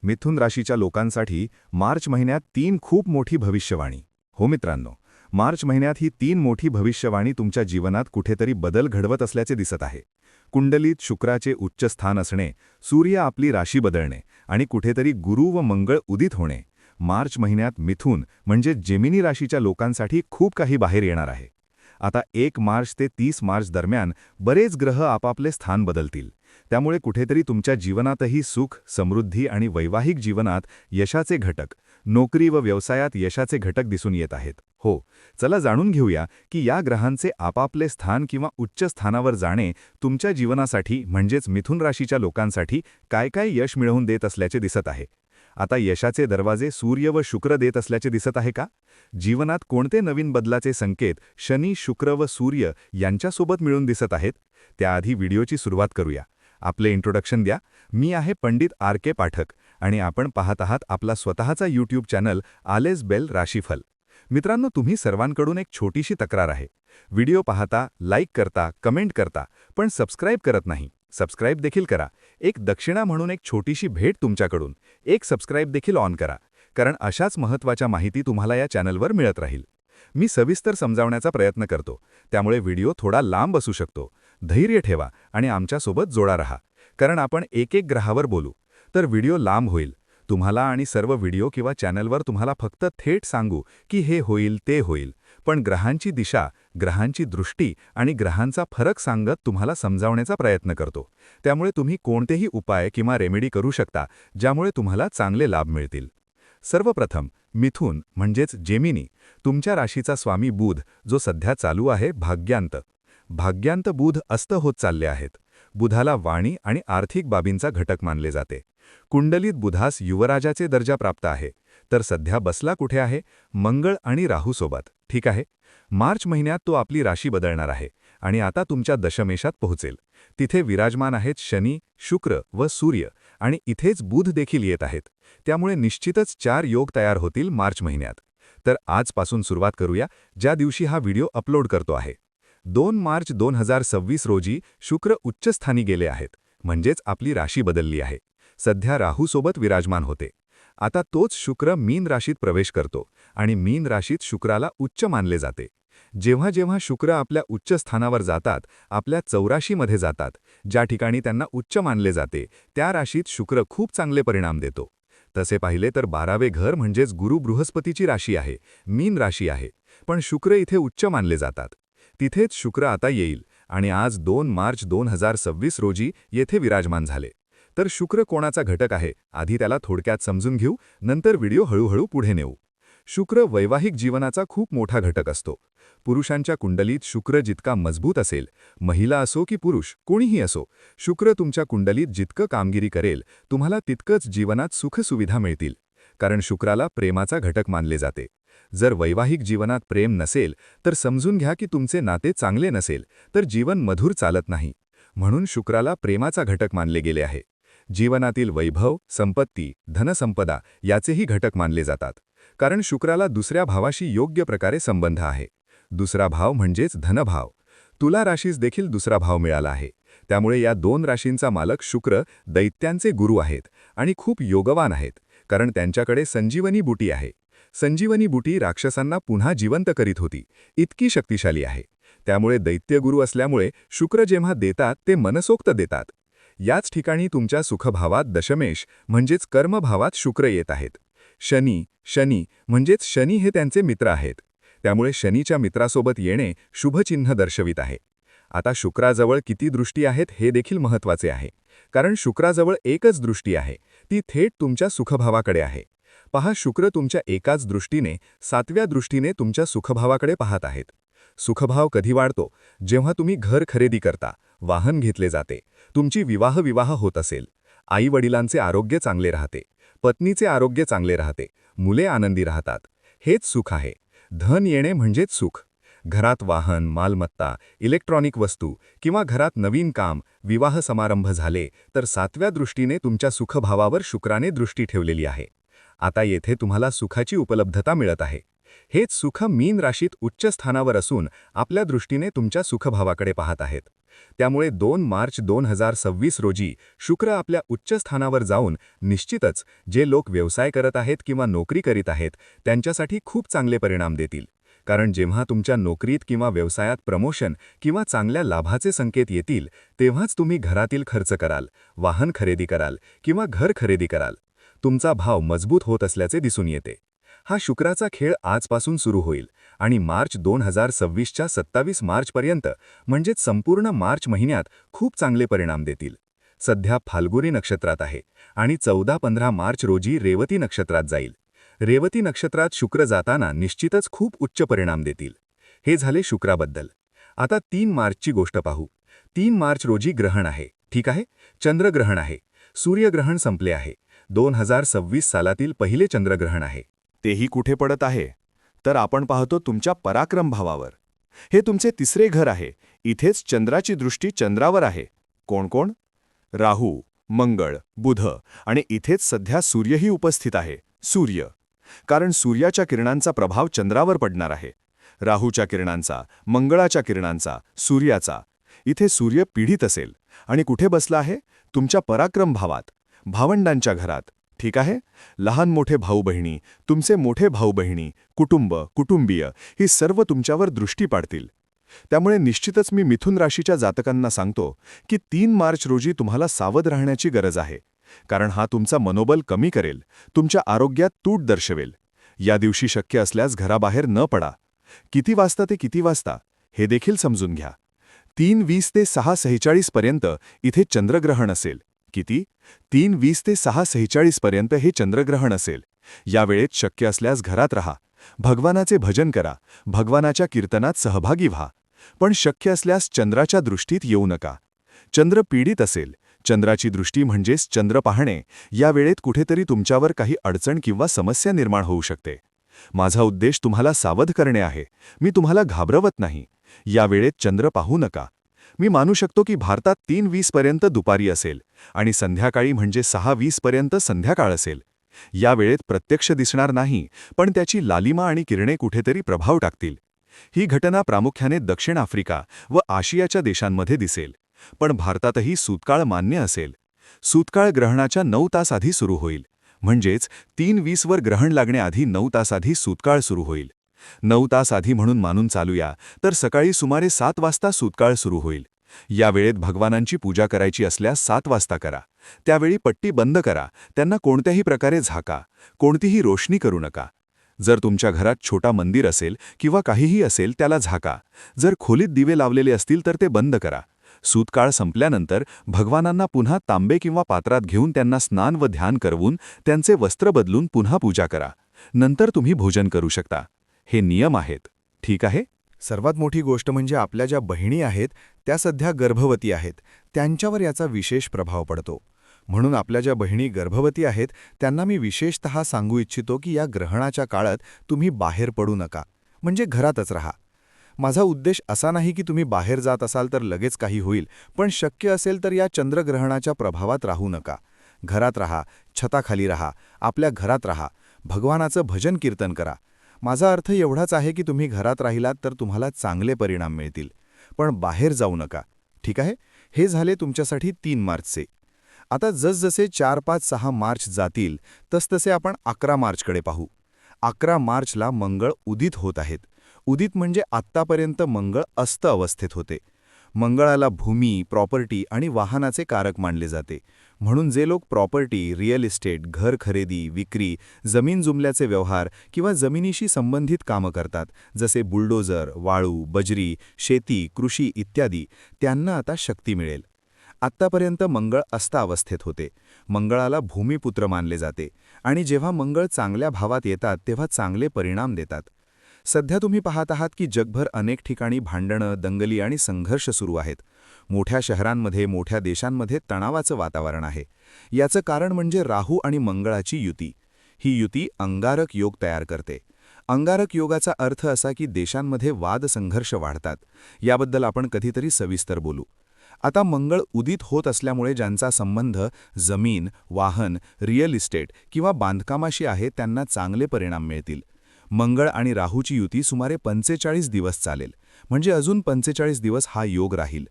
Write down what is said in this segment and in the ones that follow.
मिथुन राशीच्या लोकांसाठी मार्च महिन्यात 3 खूप मोठी भविष्यवाणी. हो मित्रांनो, मार्च महिन्यात ही 3 मोठी भविष्यवाणी तुमच्या जीवनात कुठेतरी बदल घडवत असल्याचे दिसत आहे. कुंडलीत शुक्राचे उच्च स्थान असणे, सूर्य आपली राशी बदलणे आणि कुठेतरी गुरु व मंगळ उदित होणे. मार्च महिन्यात मिथुन म्हणजे जेमिनी राशीच्या लोकांसाठी खूप काही बाहेर येणार आहे. आता 1 मार्च ते 30 मार्च दरम्यान बरेच ग्रह आपापले स्थान बदलतील. त्यामुळे कुठेतरी तुमच्या जीवनातही सुख, समृद्धी आणि वैवाहिक जीवनात यशाचे घटक, नोकरी व व्यवसायात यशाचे घटक दिसून येत आहेत. हो, चला जाणून घेऊया की या ग्रहांचे आपापले स्थान किंवा उच्च स्थानावर जाणे तुमच्या जीवनासाठी म्हणजेच मिथुन राशीच्या लोकांसाठी काय काय यश मिळवून देत असल्याचे दिसत आहे. आता यशाचे दरवाजे सूर्य व शुक्र देत असल्याचे दिसत आहे का? जीवनात कोणते नवीन बदलाचे संकेत शनी, शुक्र व सूर्य यांच्यासोबत मिळून दिसत आहेत? त्याआधी व्हिडिओची सुरुवात करूया. आपले इंट्रोडक्शन द्या. मी आहे पंडित RK पाठक आणि आपण पाहत आहात आपला स्वतःचा YouTube चॅनल आलेस बेल राशीफल. मित्रांनो, तुम्ही सर्वांकडून एक छोटीशी तक्रार आहे. व्हिडिओ पाहता, लाईक करता, कमेंट करता, पण सबस्क्राईब करत नाही. सबस्क्राईब देखील करा. एक दक्षिणा म्हणून एक छोटीशी भेट तुमच्याकडून. एक सबस्क्राईब देखील ऑन करा, कारण अशाच महत्त्वाच्या माहिती तुम्हाला या चॅनलवर मिळत राहील. मी सविस्तर समजावण्याचा प्रयत्न करतो, त्यामुळे व्हिडिओ थोडा लांब असू शकतो. धैर्य ठेवा आणि आमच्यासोबत जोडा रहा, कारण आपण एक ग्रहावर बोलू तर व्हिडिओ लांब होईल. तुम्हाला आणि सर्व व्हिडिओ किंवा चॅनलवर तुम्हाला फक्त थेट सांगू की हे होईल ते होईल, पण ग्रहांची दिशा, ग्रहांची दृष्टी आणि ग्रहांचा फरक सांगत तुम्हाला समजावण्याचा प्रयत्न करतो. त्यामुळे तुम्ही कोणतेही उपाय किंवा रेमेडी करू शकता, ज्यामुळे तुम्हाला चांगले लाभ मिळतील. सर्वप्रथम मिथुन म्हणजेच जेमिनी, तुमच्या राशीचा स्वामी बुध, जो सध्या चालू आहे भाग्यांत. भाग्यांत बुध अस्त होत चालले आहेत. बुधाला वाणी आणि आर्थिक बाबींचा घटक मानले जाते. कुंडलीत बुधास युवराजाचे दर्जा प्राप्त आहे. तर सध्या बसला कुठे आहे? मंगळ आणि राहूसोबत. ठीक आहे. मार्च महिन्यात तो आपली राशी बदलणार आहे आणि आता तुमच्या दशमेशात पोहोचेल. तिथे विराजमान आहेत शनी, शुक्र व सूर्य आणि इथेच बुध देखील येत आहेत. त्यामुळे निश्चितच 4 योग तयार होतील मार्च महिन्यात. तर आजपासून सुरुवात करूया, ज्या दिवशी हा व्हिडिओ अपलोड करतो आहे. 2 मार्च 2026 रोजी शुक्र उच्चस्थानी गेले आहेत, म्हणजेच आपली राशी बदलली आहे. सध्या राहूसोबत विराजमान होते. आता तोच शुक्र मीन राशीत प्रवेश करतो आणि मीन राशीत शुक्राला उच्च मानले जाते. जेव्हा जेव्हा शुक्र आपल्या उच्च स्थानावर जातात, आपल्या 84मध्ये जातात, ज्या ठिकाणी त्यांना उच्च मानले जाते, त्या राशीत शुक्र खूप चांगले परिणाम देतो. तसे पाहिले तर 12वे घर म्हणजेच गुरु बृहस्पतीची राशी आहे, मीन राशी आहे, पण शुक्र इथे उच्च मानले जातात. तिथेच शुक्र आता येईल आणि आज 2 मार्च 2026 रोजी येथे विराजमान झाले. तर शुक्र कोणाचा घटक आहे, आधी त्याला थोडक्यात समजून घेऊ, नंतर व्हिडिओ हळूहळू पुढे नेऊ. शुक्र वैवाहिक जीवनाचा खूप मोठा घटक असतो. पुरुषांच्या कुंडलीत शुक्र जितका मजबूत असेल, महिला असो की पुरुष, कोणीही असो, शुक्र तुमच्या कुंडलीत जितकं कामगिरी करेल, तुम्हाला तितकंच जीवनात सुखसुविधा मिळतील. कारण शुक्राला प्रेमाचा घटक मानले जाते. जर वैवाहिक जीवनात प्रेम नसेल, तर समजून घ्या की तुमचे नाते चांगले नसेल, तर जीवन मधुर चालत नाही. म्हणून शुक्राला प्रेमाचा घटक मानले गेले आहे. जीवनातील वैभव, संपत्ती, धनसंपदा याचेही घटक मानले जातात. कारण शुक्राला दुसऱ्या भावाशी योग्य प्रकारे संबंध आहे. दुसरा भाव म्हणजेच धनभाव. तुला राशीस देखील दुसरा भाव मिळाला आहे. त्यामुळे या 2 राशींचा मालक शुक्र दैत्यांचे गुरु आहेत आणि खूप योगवान आहेत, कारण त्यांच्याकडे संजीवनी बुटी आहे. संजीवनी बुटी राक्षसांना पुन्हा जिवंत करीत होती, इतकी शक्तिशाली आहे. त्यामुळे दैत्यगुरु असल्यामुळे शुक्र जेव्हा देतात ते मनसोक्त देतात. याच ठिकाणी तुमच्या सुखभावात दशमेश म्हणजेच कर्मभावात शुक्र येत आहेत. शनी म्हणजेच शनी हे त्यांचे मित्र आहेत. त्यामुळे शनीच्या मित्रासोबत येणे शुभचिन्ह दर्शवित आहे. आता शुक्राजवळ किती दृष्टी आहेत हे देखील महत्त्वाचे आहे, कारण शुक्राजवळ एकच दृष्टी आहे, ती थेट तुमच्या सुखभावाकडे आहे. पहा, शुक्र तुमच्या एकाच दृष्टीने 7व्या दृष्टीने तुमच्या सुखभावाकडे पाहत आहेत. सुखभाव कधी वाढतो? जेव्हा तुम्ही घर खरेदी करता, वाहन घेतले जाते, तुमची विवाह होत असेल, आई-वडिलांचे आरोग्य चांगले राहते, पत्नीचे आरोग्य चांगले राहते, मुले आनंदी राहतात. हेच सुख आहे. धन येणे म्हणजेच सुख. घरात वाहन, मालमत्ता, इलेक्ट्रॉनिक वस्तू किंवा घरात नवीन काम, विवाह समारंभ झाले तर 7व्या दृष्टीने तुमच्या सुखभावावर शुक्राने दृष्टी ठेवलेली आहे. आता येथे तुम्हाला सुखाची उपलब्धता मिळत आहे. हेच सुख मीन राशीत उच्च स्थानावर असून आपल्या दृष्टीने तुमच्या सुखभावाकडे पाहत आहेत. त्यामुळे 2 मार्च 2026 रोजी शुक्र आपल्या उच्च स्थानावर जाऊन निश्चितच जे लोक व्यवसाय करत आहेत किंवा नोकरी करीत आहेत त्यांच्यासाठी खूप चांगले परिणाम देतील. कारण जेव्हा तुमच्या नोकरीत किंवा व्यवसायात प्रमोशन किंवा चांगल्या लाभाचे संकेत येतील तेव्हाच तुम्ही घरातील खर्च कराल, वाहन खरेदी कराल किंवा घर खरेदी कराल. तुमचा भाव मजबूत होत असल्याचे दिसून येते. हा शुक्राचा खेळ आजपासून सुरू होईल आणि मार्च 2026च्या 27 मार्चपर्यंत म्हणजेच संपूर्ण मार्च महिन्यात खूप चांगले परिणाम देतील. सध्या फाल्गुनी नक्षत्रात आहे आणि 14-15 मार्च रोजी रेवती नक्षत्रात जाईल. रेवती नक्षत्रात शुक्र जाताना निश्चितच खूप उच्च परिणाम देतील. हे झाले शुक्राबद्दल. आता 3 मार्चची गोष्ट पाहू. 3 मार्च रोजी ग्रहण आहे, ठीक आहे? चंद्रग्रहण आहे. सूर्यग्रहण संपले आहे. 2026 सालातील पहिले चंद्रग्रहण आहे. तेही कुठे पडत आहे? तर आपण पाहतो तुमच्या पराक्रम भावावर. हे तुमचे तिसरे घर आहे. इथेच चंद्राची दृष्टी चंद्रावर आहे. कोण कोण? राहू, मंगळ, बुध आणि इथेच सध्या सूर्यही उपस्थित आहे. सूर्य. कारण सूर्याच्या किरणांचा प्रभाव चंद्रावर पडणार आहे. राहूच्या किरणांचा, मंगळाच्या किरणांचा, सूर्याचा. इथे सूर्य पीडित असेल आणि कुठे बसला आहे? तुमच्या पराक्रम भावात, भावंडांच्या घरात. ठीक आहे? लहान मोठे भाऊ-बहिणी, तुमचे मोठे भाऊ-बहिणी, कुटुंब, कुटुंबीय ही सर्व तुमच्यावर दृष्टी पाडतील. त्यामुळे निश्चितच मी मिथुन राशीच्या जातकांना सांगतो की 3 मार्च रोजी तुम्हाला सावध राहण्याची गरज आहे. कारण हा तुमचा मनोबल कमी करेल, तुमच्या आरोग्यात तूट दर्शवेल. या दिवशी शक्य असल्यास घराबाहेर न पडा. किती वाजता ते किती वाजता हे देखील समजून घ्या. 3:20 ते 6:46 पर्यंत इथे चंद्रग्रहण असेल. किती? 3:20 ते 6:46 पर्यंत हे चंद्रग्रहण असेल. या वेळेत शक्य असल्यास घरात राहा. भगवानाचे भजन करा, भगवानाच्या कीर्तनात सहभागी व्हा. पण शक्य असल्यास चंद्राच्या दृष्टीत येऊ नका. चंद्र पीडित असेल. चंद्राची दृष्टी म्हणजेच चंद्र पाहणे. या वेळेत कुठेतरी तुमच्यावर काही अडचण किंवा समस्या निर्माण होऊ शकते. माझा उद्देश तुम्हाला सावध करणे आहे. मी तुम्हाला घाबरवत नाही. या वेळेत चंद्र पाहू नका. मी मानू शकतो की भारतात 3:20 पर्यंत दुपारी असेल आणि संध्याकाळी म्हणजे 6:20 पर्यंत संध्याकाळ असेल. या वेळेत प्रत्यक्ष दिसणार नाही, पण त्याची लालिमा आणि किरणे कुठेतरी प्रभाव टाकतील. ही घटना प्रामुख्याने दक्षिण आफ्रिका व आशियाच्या देशांमध्ये दिसेल. पण भारतातही सूतकाळ मान्य असेल. सूतकाळ ग्रहणाच्या 9 तास आधी सुरू होईल. म्हणजेच 3:20 वर ग्रहण लागण्याआधी 9 तास आधी सूतकाळ सुरू होईल. 9 तास आधी म्हणून मानून चालूया तर सकाळी सुमारे 7 वाजता सूतकाळ सुरू होईल. या वेळेत भगवानांची पूजा करायची असल्यास 7 वाजता करा. त्यावेळी पट्टी बंद करा. त्यांना कोणत्याही प्रकारे झाका. कोणतीही रोशनी करू नका. जर तुमच्या घरात छोटा मंदिर असेल किंवा काहीही असेल त्याला झाका. जर खोलीत दिवे लावलेले असतील तर ते बंद करा. सूतकाळ संपल्यानंतर भगवानांना पुन्हा तांबे किंवा पात्रात घेऊन त्यांना स्नान व ध्यान करवून त्यांचे वस्त्र बदलून पुन्हा पूजा करा. नंतर तुम्ही भोजन करू शकता. हे नियम आहेत. ठीक आहे? सर्वात मोठी गोष्ट म्हणजे आपल्या ज्या बहिणी आहेत त्या सध्या गर्भवती आहेत. त्यांच्यावर याचा विशेष प्रभाव पडतो. म्हणून आपल्या ज्या बहिणी गर्भवती आहेत त्यांना मी विशेषतः सांगू इच्छितो की या ग्रहणाच्या काळात तुम्ही बाहेर पडू नका. म्हणजे घरातच राहा. माझा उद्देश असा नाही की तुम्ही बाहेर जात असाल तर लगेच काही होईल, पण शक्य असेल तर या चंद्रग्रहणाच्या प्रभावात राहू नका. घरात राहा, छताखाली राहा, आपल्या घरात राहा, भगवानाचं भजन कीर्तन करा. माझा अर्थ एवढाच आहे की तुम्ही घरात राहिलात तर तुम्हाला चांगले परिणाम मिळतील, पण बाहेर जाऊ नका. ठीक आहे? हे झाले तुमच्यासाठी 3 मार्चचे. आता जसजसे 4, 5, 6 मार्च जातील तसतसे आपण 11 मार्चकडे पाहू. 11 मार्चला मंगळ उदित होत आहेत. उदित म्हणजे आत्तापर्यंत मंगळ अस्त अवस्थेत होते. मंगळाला भूमी, प्रॉपर्टी आणि वाहनाचे कारक मानले जाते. म्हणून जे लोक प्रॉपर्टी, रिअल इस्टेट, घर खरेदी, विक्री, जमीन जुमल्याचे व्यवहार किंवा जमिनीशी संबंधित कामं करतात, जसे बुलडोझर, वाळू, बजरी, शेती, कृषी इत्यादी, त्यांना आता शक्ती मिळेल. आत्तापर्यंत मंगळ अस्त अवस्थेत होते. मंगळाला भूमिपुत्र मानले जाते आणि जेव्हा मंगळ चांगल्या भावात येतात तेव्हा चांगले परिणाम देतात. सध्या तुम्ही पाहत आहात की जगभर अनेक ठिकाणी भांडणं, दंगली आणि संघर्ष सुरू आहेत. मोठ्या शहरांमध्ये, मोठ्या देशांमध्ये तणावाचं वातावरण आहे. याचं कारण म्हणजे राहू आणि मंगळाची युती. ही युती अंगारक योग तयार करते. अंगारक योगाचा अर्थ असा की देशांमध्ये वाद-संघर्ष वाढतात. याबद्दल आपण कधीतरी सविस्तर बोलू. आता मंगळ उदित होत असल्यामुळे ज्यांचा संबंध जमीन, वाहन, रिअल इस्टेट किंवा बांधकामाशी आहे त्यांना चांगले परिणाम मिळतील. मंगळ आणि राहूची युती सुमारे 45 दिवस चालेल. म्हणजे अजून 45 दिवस हा योग राहील.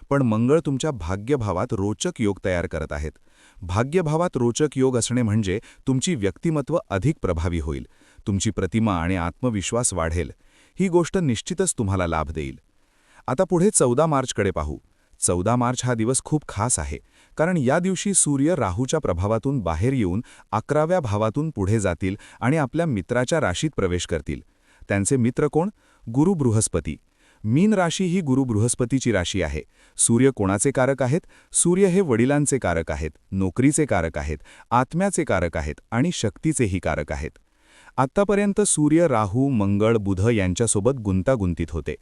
पण मंगळ तुमच्या भाग्यभावात रोचक योग तयार करत आहेत. भाग्यभावात रोचक योग असणे म्हणजे तुमची व्यक्तिमत्व अधिक प्रभावी होईल, तुमची प्रतिमा आणि आत्मविश्वास वाढेल. ही गोष्ट निश्चितच तुम्हाला लाभ देईल. आता पुढे 14 मार्चकडे पाहू. 14 मार्च हा दिवस खूप खास आहे, कारण या दिवशी सूर्य राहूच्या प्रभावातून बाहेर येऊन 11व्या भावातून पुढे जातील आणि आपल्या मित्राच्या राशीत प्रवेश करतील. त्यांचे मित्र कोण? गुरु बृहस्पती. मीन राशी ही गुरु बृहस्पतीची राशी आहे. सूर्य कोणाचे कारक आहेत? सूर्य हे वडिलांचे कारक आहेत, नोकरीचे कारक आहेत, आत्म्याचे कारक आहेत आणि शक्तीचेही कारक आहेत. आत्तापर्यंत सूर्य राहू, मंगळ, बुध यांच्यासोबत गुंतागुंतीत होते.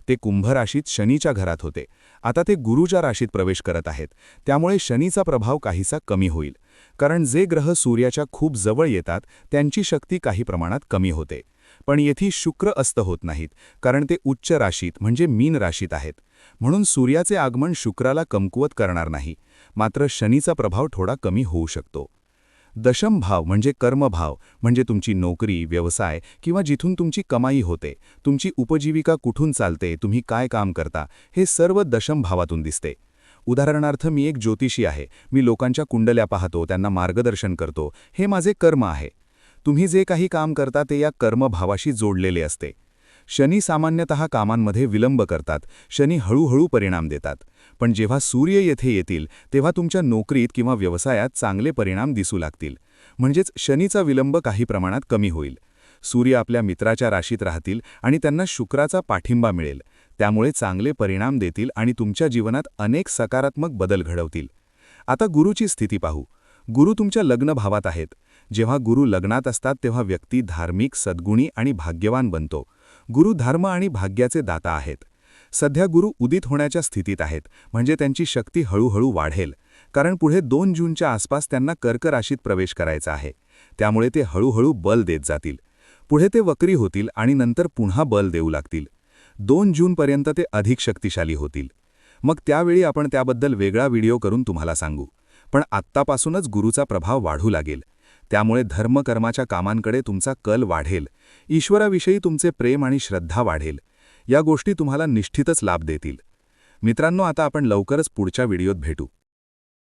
ते कुंभ राशीत शनीच्या घरात होते. आता ते गुरुच्या राशीत प्रवेश करत आहेत. त्यामुळे शनीचा प्रभाव काहीसा कमी होईल, कारण जे ग्रह सूर्याच्या खूप जवळ येतात त्यांची शक्ती काही प्रमाणात कमी होते. पण येथे शुक्र अस्त होत नाहीत, कारण ते उच्च राशीत म्हणजे मीन राशीत आहेत. म्हणून सूर्याचे आगमन शुक्राला कमकुवत करणार नाही, मात्र शनीचा प्रभाव थोडा कमी होऊ शकतो. दशम भाव म्हणजे कर्मभाव, म्हणजे तुमची नोकरी, व्यवसाय किंवा जिथून तुमची कमाई होते, तुमची उपजीविका कुठून चालते, तुम्ही काय काम करता, हे सर्व दशम भावातून दिसते. उदाहरणार्थ, मी एक ज्योतिषी आहे, मी लोकांच्या कुंडल्या पाहतो, त्यांना मार्गदर्शन करतो, हे माझे कर्म आहे. तुम्ही जे काही काम करता ते या कर्मभावाशी जोडलेले असते. शनी सामान्यतः कामांमध्ये विलंब करतात, शनी हळूहळू परिणाम देतात. पण जेव्हा सूर्य येथे येतील तेव्हा तुमच्या नोकरीत किंवा व्यवसायात चांगले परिणाम दिसू लागतील. म्हणजेच शनीचा विलंब काही प्रमाणात कमी होईल. सूर्य आपल्या मित्राच्या राशीत राहतील आणि त्यांना शुक्राचा पाठिंबा मिळेल. त्यामुळे चांगले परिणाम देतील आणि तुमच्या जीवनात अनेक सकारात्मक बदल घडवतील. आता गुरुची स्थिती पाहू. गुरु तुमच्या लग्न भावात आहेत. जेव्हा गुरु लग्नात असतात तेव्हा व्यक्ती धार्मिक, सद्गुणी आणि भाग्यवान बनतो. गुरु धर्म आणि भाग्याचे दाता आहेत. सध्या गुरु उदित होण्याच्या स्थितीत आहेत, म्हणजे त्यांची शक्ती हळूहळू वाढेल, कारण पुढे 2 जूनच्या आसपास त्यांना कर्क राशीत प्रवेश करायचा आहे. त्यामुळे ते हळूहळू बल देत जातील. पुढे ते वक्री होतील आणि नंतर पुन्हा बल देऊ लागतील. 2 जूनपर्यंत ते अधिक शक्तिशाली होतील. मग त्यावेळी आपण त्याबद्दल वेगळा व्हिडिओ करून तुम्हाला सांगू. पण आत्तापासूनच गुरुचा प्रभाव वाढू लागेल. त्यामुळे धर्मकर्माच्या कामांकडे तुमचा कल वाढेल. ईश्वराविषयी तुमचे प्रेम आणि श्रद्धा वाढेल. या गोष्टी तुम्हाला निश्चितच लाभ देतील. मित्रांनो, आता आपण लवकरच पुढच्या व्हिडिओत भेटू.